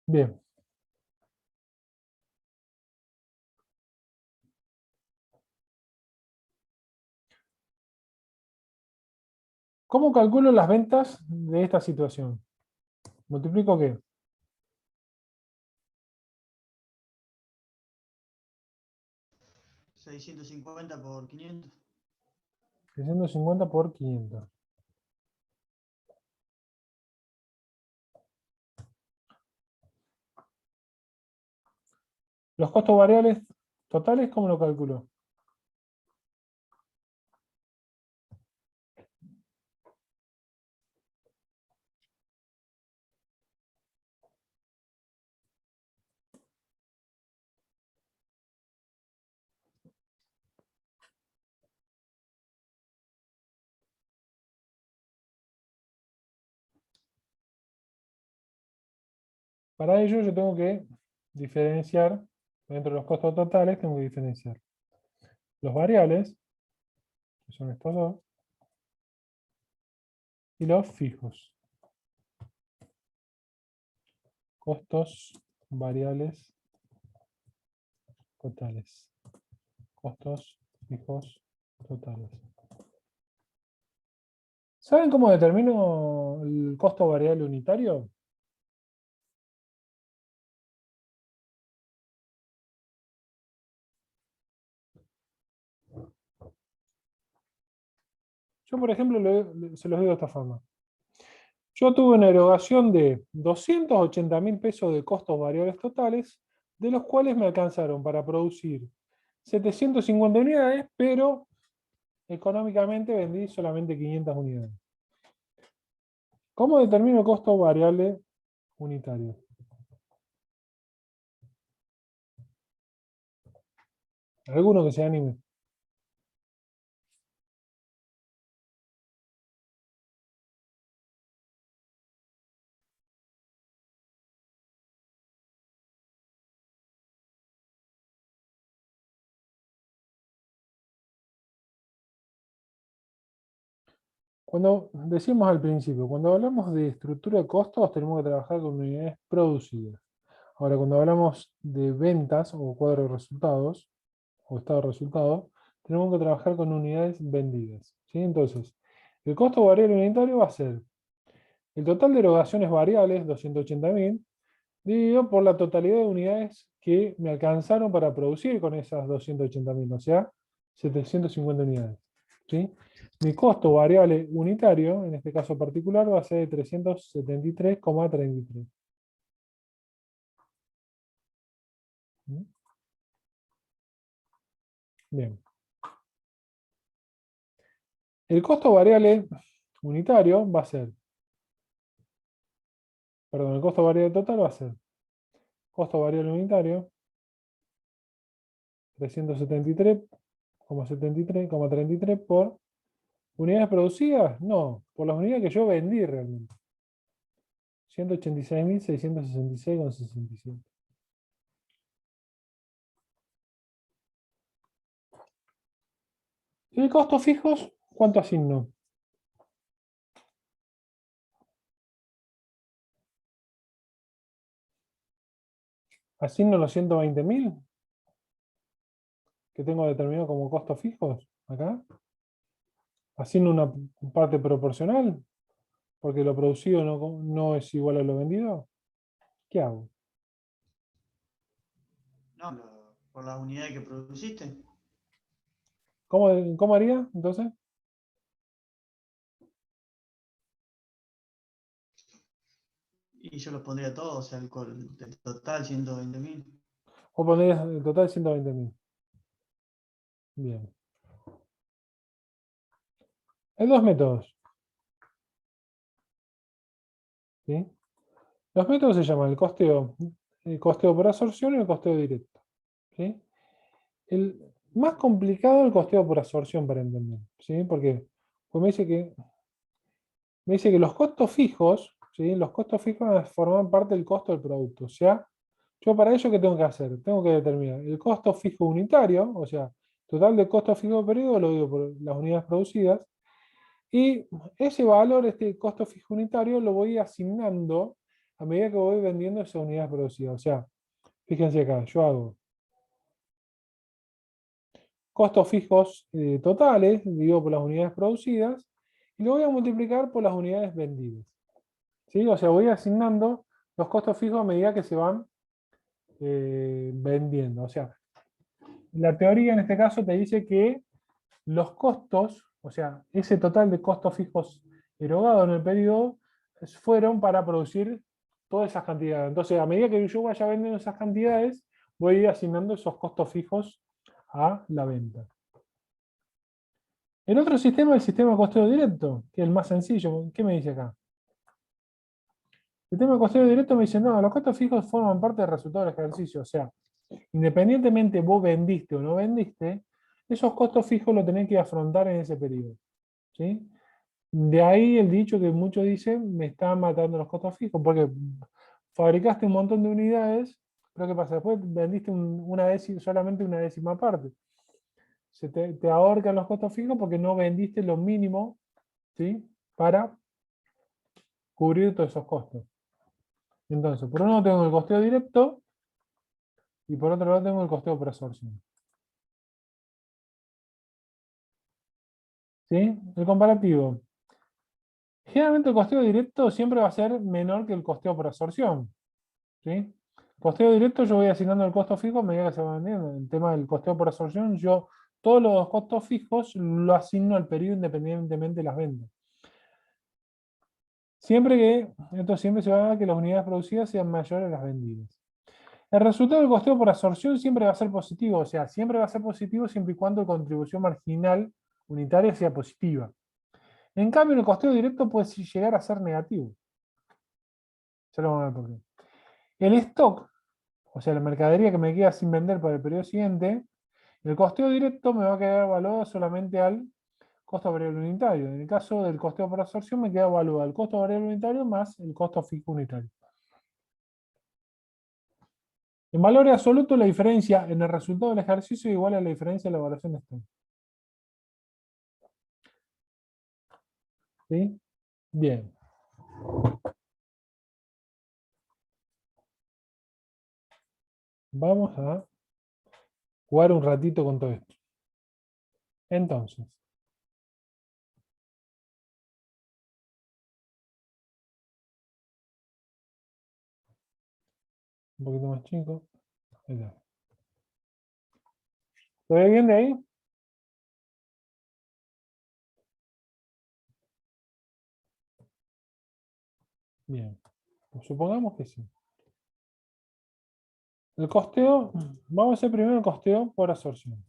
Bien. ¿Cómo calculo las ventas de esta situación? ¿Multiplico qué? 650 por 500. 650 por 500. Los costos variables totales, ¿cómo lo calculo? Para ello yo tengo que diferenciar, dentro de los costos totales, tengo que diferenciar los variables, que son estos dos, y los fijos. Costos variables totales. Costos fijos totales. ¿Saben cómo determino el costo variable unitario? Yo, por ejemplo, se los digo de esta forma. Yo tuve una erogación de 280.000 pesos de costos variables totales, de los cuales me alcanzaron para producir 750 unidades, pero económicamente vendí solamente 500 unidades. ¿Cómo determino el costo variable unitario? ¿Alguno que se anime? Cuando decimos al principio, cuando hablamos de estructura de costos, tenemos que trabajar con unidades producidas. Ahora, cuando hablamos de ventas o cuadro de resultados, o estado de resultados, tenemos que trabajar con unidades vendidas. ¿Sí? Entonces, el costo variable unitario va a ser el total de erogaciones variables, 280.000, dividido por la totalidad de unidades que me alcanzaron para producir con esas 280.000, o sea, 750 unidades. ¿Sí? Mi costo variable unitario, en este caso particular, va a ser de 373,33. Bien. El costo variable unitario va a ser, perdón, el costo variable total va a ser costo variable unitario, 373,33 por unidades producidas, no, por las unidades que yo vendí realmente. 186.666,67. ¿Y costos fijos? ¿Cuánto asigno? Asigno los 120.000 que tengo determinado como costos fijos acá. Asigno una parte proporcional porque lo producido no es igual a lo vendido. ¿Qué hago? No, por las unidades que produciste. ¿Cómo haría entonces? Y yo los pondría todos, o sea, el total 120.000. Vos pondrías el total 120.000. Bien. Hay dos métodos. ¿Sí? Los métodos se llaman el costeo por absorción y el costeo directo. ¿Sí? El más complicado es el costeo por absorción para entender. ¿Sí? Porque pues me dice que los costos fijos, ¿sí? Los costos fijos forman parte del costo del producto. O sea, yo para ello, ¿qué tengo que hacer? Tengo que determinar el costo fijo unitario, o sea, total de costo fijo periodo, lo digo por las unidades producidas, y ese valor, este costo fijo unitario, lo voy asignando a medida que voy vendiendo esas unidades producidas. O sea, fíjense acá, yo hago costos fijos totales, divido por las unidades producidas, y lo voy a multiplicar por las unidades vendidas. ¿Sí? O sea, voy asignando los costos fijos a medida que se van vendiendo. O sea, la teoría en este caso te dice que los costos, o sea, ese total de costos fijos erogados en el periodo, fueron para producir todas esas cantidades. Entonces, a medida que yo vaya vendiendo esas cantidades, voy a ir asignando esos costos fijos a la venta. El otro sistema es el sistema de costeo directo, que es el más sencillo. ¿Qué me dice acá? El tema de costeo directo me dice, no, los costos fijos forman parte del resultado del ejercicio. O sea, independientemente vos vendiste o no vendiste, esos costos fijos los tenés que afrontar en ese periodo. ¿Sí? De ahí el dicho que muchos dicen, me están matando los costos fijos, porque fabricaste un montón de unidades, pero ¿qué pasa? Después vendiste solamente una décima parte. Te ahorcan los costos fijos porque no vendiste lo mínimo, ¿sí? Para cubrir todos esos costos. Entonces, por un lado tengo el costeo directo y por otro lado tengo el costeo por absorción. ¿Sí? El comparativo. Generalmente el costeo directo siempre va a ser menor que el costeo por absorción. ¿Sí? El costeo directo yo voy asignando el costo fijo a medida que se va vendiendo. En el tema del costeo por absorción, yo todos los costos fijos lo asigno al periodo independientemente de las ventas. Esto siempre se va a dar que las unidades producidas sean mayores a las vendidas. El resultado del costeo por absorción siempre va a ser positivo, o sea, siempre va a ser positivo siempre y cuando la contribución marginal unitaria sea positiva. En cambio, el costeo directo puede llegar a ser negativo. Ya lo vamos a ver por qué. El stock, o sea, la mercadería que me queda sin vender para el periodo siguiente, el costeo directo me va a quedar evaluado solamente al costo variable unitario. En el caso del costeo por absorción me queda evaluado el costo variable unitario más el costo fijo unitario. En valores absolutos, la diferencia en el resultado del ejercicio es igual a la diferencia de la evaluación de stock. ¿Sí? Bien. Vamos a jugar un ratito con todo esto. Entonces, un poquito más chico. Ahí está. ¿Se ve bien de ahí? Bien. Pues supongamos que sí. El costeo, vamos a hacer primero el costeo por absorción.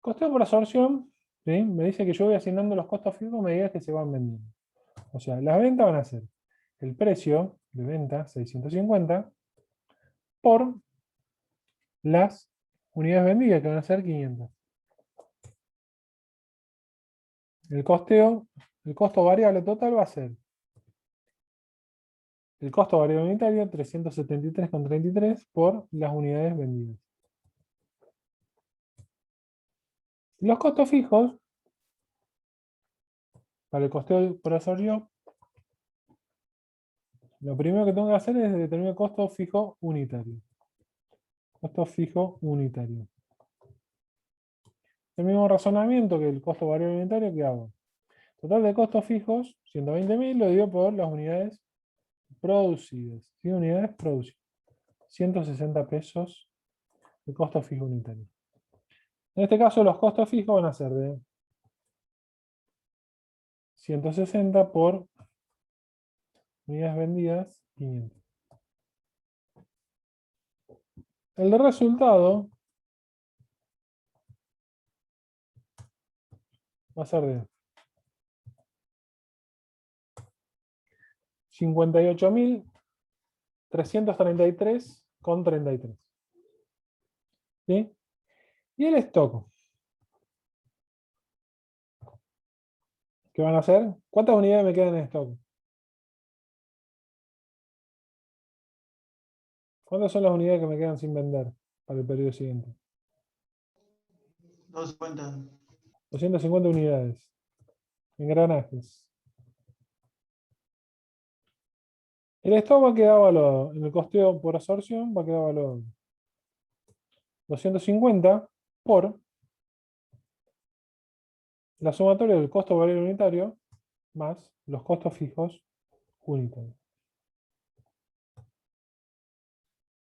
Costeo por absorción, ¿sí? Me dice que yo voy asignando los costos fijos a medida que se van vendiendo. O sea, las ventas van a ser el precio de venta, 650, por las unidades vendidas, que van a ser 500. El costo variable total va a ser el costo variable unitario, 373,33 por las unidades vendidas. Los costos fijos, para el costeo por absorción, lo primero que tengo que hacer es determinar el costo fijo unitario. Costo fijo unitario. El mismo razonamiento que el costo variable unitario que hago. Total de costos fijos, 120.000, lo divido por las unidades producidas. ¿Sí? Unidades producidas. 160 pesos de costo fijo unitario. En este caso los costos fijos van a ser de 160 por unidades vendidas, 500. El de resultado va a ser de 58.333,33. ¿Sí? Y el stock, ¿qué van a hacer? ¿Cuántas unidades me quedan en stock? ¿Cuántas son las unidades que me quedan sin vender para el periodo siguiente? 250. 250 unidades. Engranajes. El stock va a quedar evaluado. En el costeo por absorción va a quedar evaluado 250 por la sumatoria del costo variable unitario más los costos fijos unitarios.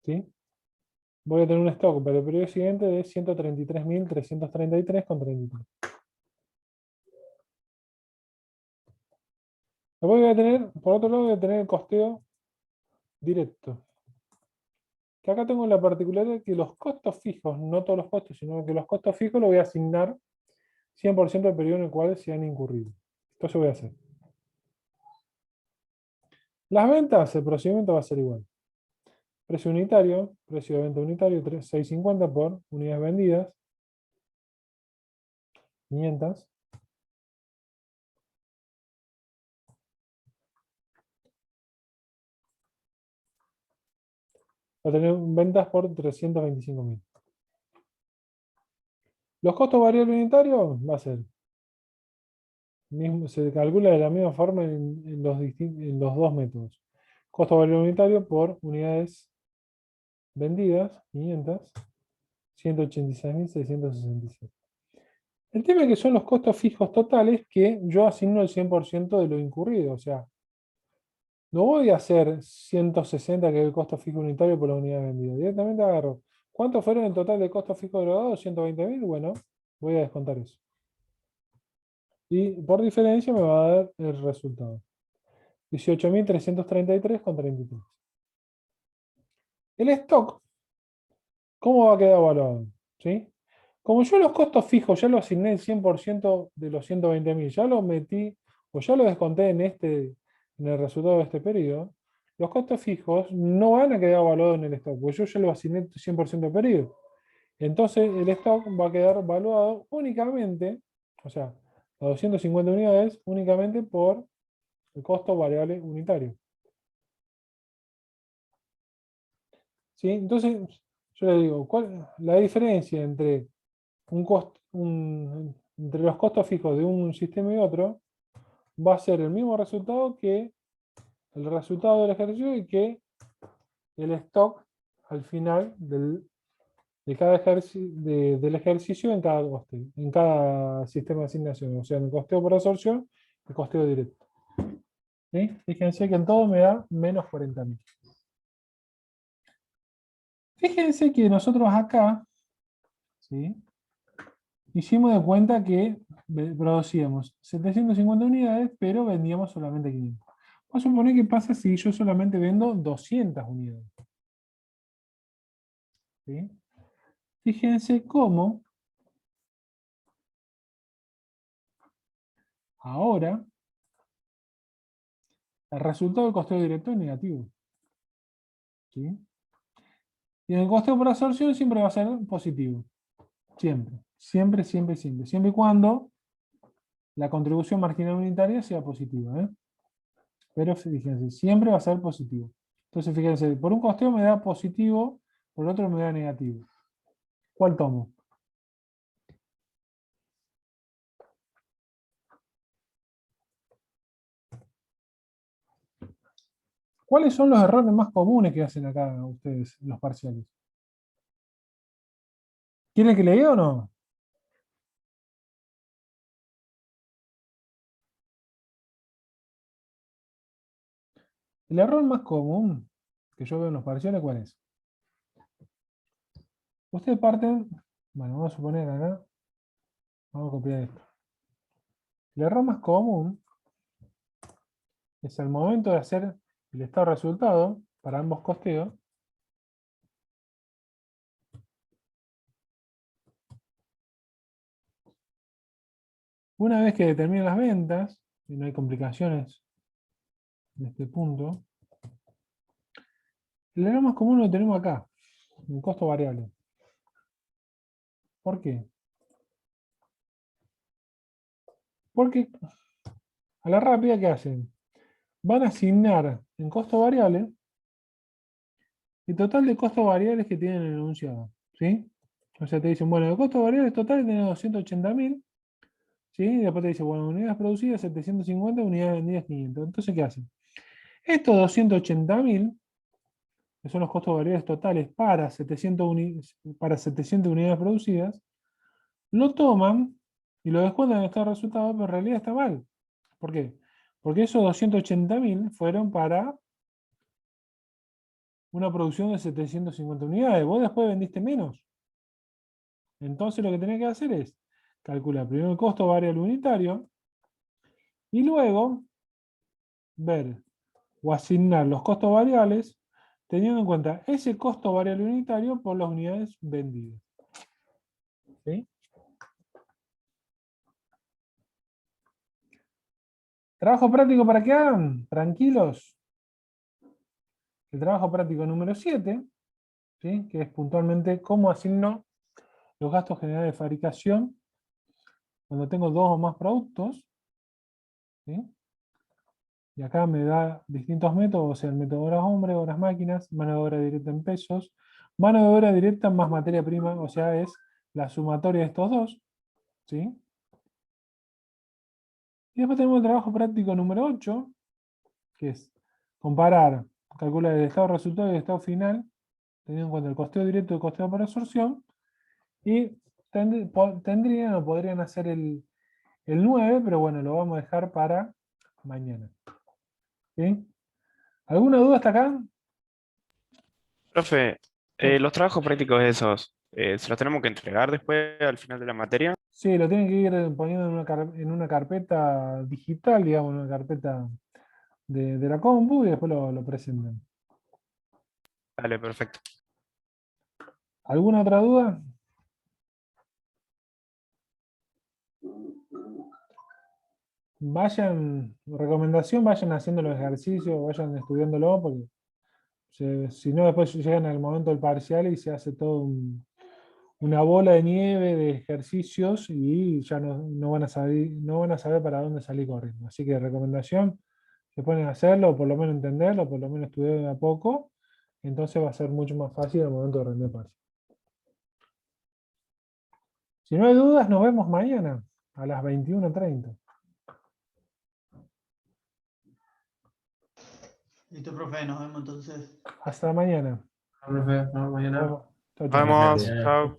¿Sí? Voy a tener un stock para el periodo siguiente de 133.333,33. Después voy a tener, por otro lado, voy a tener el costeo directo. Que acá tengo la particularidad que los costos fijos, no todos los costos, sino que los costos fijos los voy a asignar 100% al periodo en el cual se han incurrido. Entonces voy a hacer. Las ventas, el procedimiento va a ser igual. Precio unitario, precio de venta unitario, 650 por unidades vendidas, 500. Va a tener ventas por 325.000. Los costos variables unitarios va a ser, se calcula de la misma forma en los dos métodos. Costo variable unitario por unidades vendidas, 500, 186.666. El tema es que son los costos fijos totales que yo asigno el 100% de lo incurrido. O sea, no voy a hacer 160, que es el costo fijo unitario por la unidad vendida. Directamente agarro. ¿Cuánto fueron el total de costos fijos agregados? 120.000. Bueno, voy a descontar eso. Y por diferencia me va a dar el resultado. 18.333,33. El stock, ¿cómo va a quedar evaluado? ¿Sí? Como yo los costos fijos ya lo asigné el 100% de los 120.000, ya lo metí o ya lo desconté en el resultado de este periodo, los costos fijos no van a quedar evaluados en el stock, porque yo ya lo asigné 100% del periodo. Entonces el stock va a quedar evaluado únicamente, o sea, las 250 unidades únicamente por el costo variable unitario. ¿Sí? Entonces, yo le digo, ¿cuál la diferencia entre entre los costos fijos de un sistema y otro? Va a ser el mismo resultado que el resultado del ejercicio y que el stock al final de cada del ejercicio en cada coste, en cada sistema de asignación. O sea, en el costeo por absorción, el costeo directo. ¿Sí? Fíjense que en todo me da menos 40.000. Fíjense que nosotros acá, ¿sí?, hicimos de cuenta que producíamos 750 unidades, pero vendíamos solamente 500. Vamos a suponer que pasa si yo solamente vendo 200 unidades. ¿Sí? Fíjense cómo ahora el resultado del costeo directo es negativo. ¿Sí? Y en el costeo por absorción siempre va a ser positivo. Siempre. Siempre, siempre, siempre. Siempre y cuando la contribución marginal unitaria sea positiva. Pero fíjense, siempre va a ser positivo. Entonces fíjense, por un costeo me da positivo, por otro me da negativo. ¿Cuál tomo? ¿Cuáles son los errores más comunes que hacen acá ustedes, los parciales? ¿Quieren que le diga o no? El error más común que yo veo en los parciales, ¿cuál es? Ustedes parten, bueno, vamos a suponer acá, vamos a copiar esto. El error más común es el momento de hacer el estado de resultado para ambos costeos. Una vez que determinen las ventas, y no hay complicaciones en este punto, el error más común lo tenemos acá, en el costo variable. ¿Por qué? Porque a la rápida, ¿qué hacen? Van a asignar en costo variable el total de costos variables que tienen en el enunciado. ¿Sí? O sea, te dicen, bueno, el costo variable total tiene 280.000. ¿Sí? Y después te dice, bueno, unidades producidas 750, unidades vendidas 500. Entonces, ¿qué hacen? Estos 280.000, que son los costos variables totales para 700 unidades producidas, lo toman y lo descuentan en este resultado, pero en realidad está mal. ¿Por qué? Porque esos 280.000 fueron para una producción de 750 unidades. Vos después vendiste menos. Entonces lo que tenés que hacer es calcular primero el costo variable unitario y luego ver o asignar los costos variables teniendo en cuenta ese costo variable unitario por las unidades vendidas. ¿Sí? Trabajo práctico para que hagan, tranquilos. El trabajo práctico número 7, ¿sí?, que es puntualmente cómo asigno los gastos generales de fabricación cuando tengo 2 o más productos. ¿Sí? Y acá me da distintos métodos, o sea, el método horas hombre, horas máquinas, mano de obra directa en pesos, mano de obra directa más materia prima, o sea, es la sumatoria de estos dos, ¿sí? Y después tenemos el trabajo práctico número 8, que es comparar, calcular el estado resultado y el estado final, teniendo en cuenta el costeo directo y el costeo por absorción, y tendrían o podrían hacer el 9, pero bueno, lo vamos a dejar para mañana. ¿Sí? ¿Alguna duda hasta acá? Profe, Sí. los trabajos prácticos esos, ¿se los tenemos que entregar después al final de la materia? Sí, lo tienen que ir poniendo en una carpeta digital, digamos, en una carpeta de la compu y después lo presentan. Dale, perfecto. ¿Alguna otra duda? Recomendación, vayan haciendo los ejercicios, vayan estudiándolo, porque si no, después llegan al momento del parcial y se hace todo una bola de nieve de ejercicios y ya no van a saber para dónde salir corriendo. Así que recomendación, se ponen a hacerlo, o por lo menos entenderlo, o por lo menos estudiar de a poco, entonces va a ser mucho más fácil al momento de rendir parcial. Si no hay dudas, nos vemos mañana a las 21:30. Listo, profe, nos vemos entonces. Hasta mañana. Profe, no, Nos mañana. vemos. Chau, Nos chau. vemos, Bien. chao.